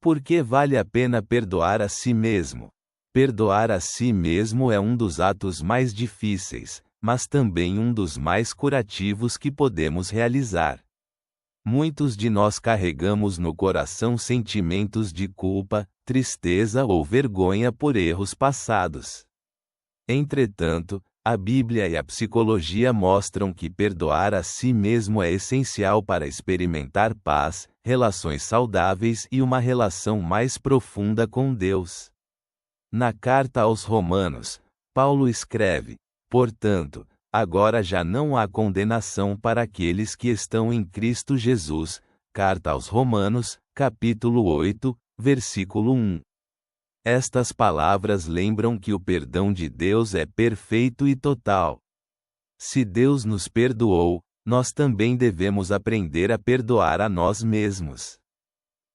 Por que vale a pena perdoar a si mesmo? Perdoar a si mesmo é um dos atos mais difíceis, mas também um dos mais curativos que podemos realizar. Muitos de nós carregamos no coração sentimentos de culpa, tristeza ou vergonha por erros passados. Entretanto, a Bíblia e a psicologia mostram que perdoar a si mesmo é essencial para experimentar paz, relações saudáveis e uma relação mais profunda com Deus. Na carta aos Romanos, Paulo escreve: portanto, agora já não há condenação para aqueles que estão em Cristo Jesus. Carta aos Romanos, capítulo 8, versículo 1. Estas palavras lembram que o perdão de Deus é perfeito e total. Se Deus nos perdoou, nós também devemos aprender a perdoar a nós mesmos.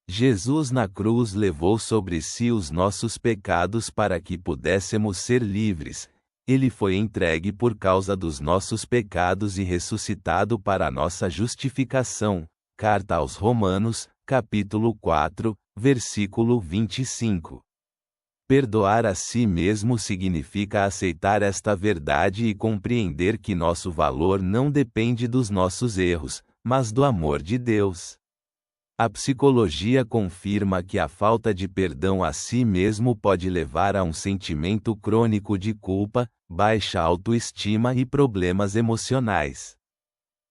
Jesus na cruz levou sobre si os nossos pecados para que pudéssemos ser livres. Ele foi entregue por causa dos nossos pecados e ressuscitado para a nossa justificação. Carta aos Romanos, capítulo 4, versículo 25. Perdoar a si mesmo significa aceitar esta verdade e compreender que nosso valor não depende dos nossos erros, mas do amor de Deus. A psicologia confirma que a falta de perdão a si mesmo pode levar a um sentimento crônico de culpa, baixa autoestima e problemas emocionais.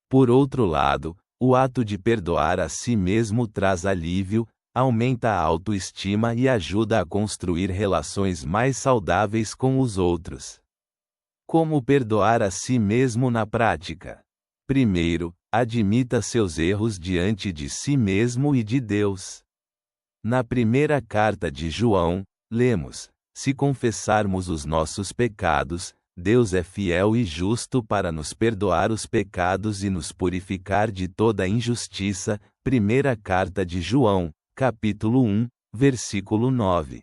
Por outro lado, o ato de perdoar a si mesmo traz alívio, aumenta a autoestima e ajuda a construir relações mais saudáveis com os outros. Como perdoar a si mesmo na prática? Primeiro, admita seus erros diante de si mesmo e de Deus. Na primeira carta de João, lemos: se confessarmos os nossos pecados, Deus é fiel e justo para nos perdoar os pecados e nos purificar de toda injustiça. Primeira carta de João, capítulo 1, versículo 9.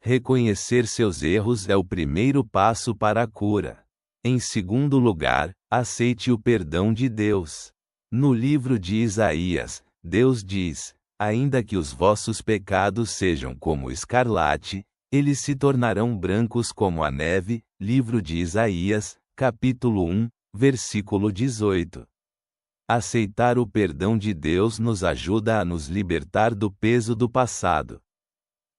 Reconhecer seus erros é o primeiro passo para a cura. Em segundo lugar, aceite o perdão de Deus. No livro de Isaías, Deus diz: ainda que os vossos pecados sejam como escarlate, eles se tornarão brancos como a neve. Livro de Isaías, capítulo 1, versículo 18. Aceitar o perdão de Deus nos ajuda a nos libertar do peso do passado.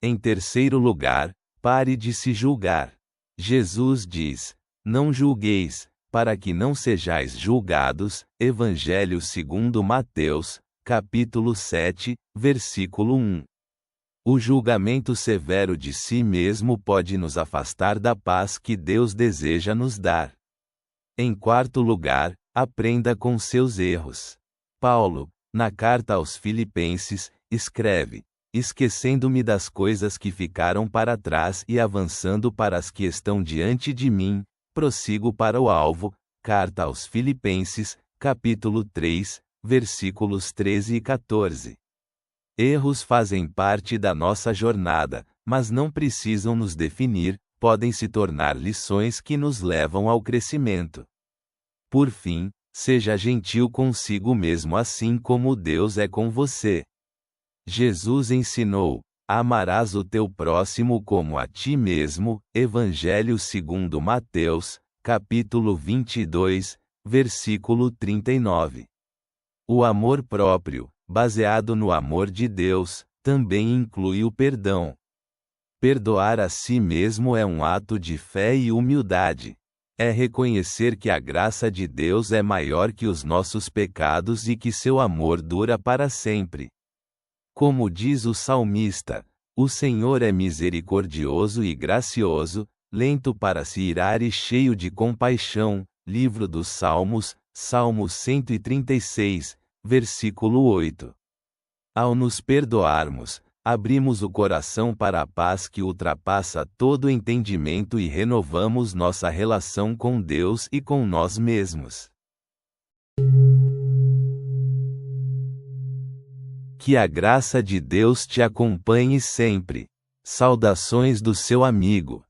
Em terceiro lugar, pare de se julgar. Jesus diz: não julgueis, para que não sejais julgados. Evangelho segundo Mateus, capítulo 7, versículo 1. O julgamento severo de si mesmo pode nos afastar da paz que Deus deseja nos dar. Em quarto lugar, aprenda com seus erros. Paulo, na carta aos Filipenses, escreve: esquecendo-me das coisas que ficaram para trás e avançando para as que estão diante de mim, prossigo para o alvo. Carta aos Filipenses, capítulo 3, versículos 13 e 14. Erros fazem parte da nossa jornada, mas não precisam nos definir, podem se tornar lições que nos levam ao crescimento. Por fim, seja gentil consigo mesmo assim como Deus é com você. Jesus ensinou: amarás o teu próximo como a ti mesmo. Evangelho segundo Mateus, capítulo 22, versículo 39. O amor próprio, baseado no amor de Deus, também inclui o perdão. Perdoar a si mesmo é um ato de fé e humildade. É reconhecer que a graça de Deus é maior que os nossos pecados e que seu amor dura para sempre. Como diz o salmista: o Senhor é misericordioso e gracioso, lento para se irar e cheio de compaixão. Livro dos Salmos, Salmo 136, versículo 8. Ao nos perdoarmos, abrimos o coração para a paz que ultrapassa todo entendimento e renovamos nossa relação com Deus e com nós mesmos. Que a graça de Deus te acompanhe sempre. Saudações do seu amigo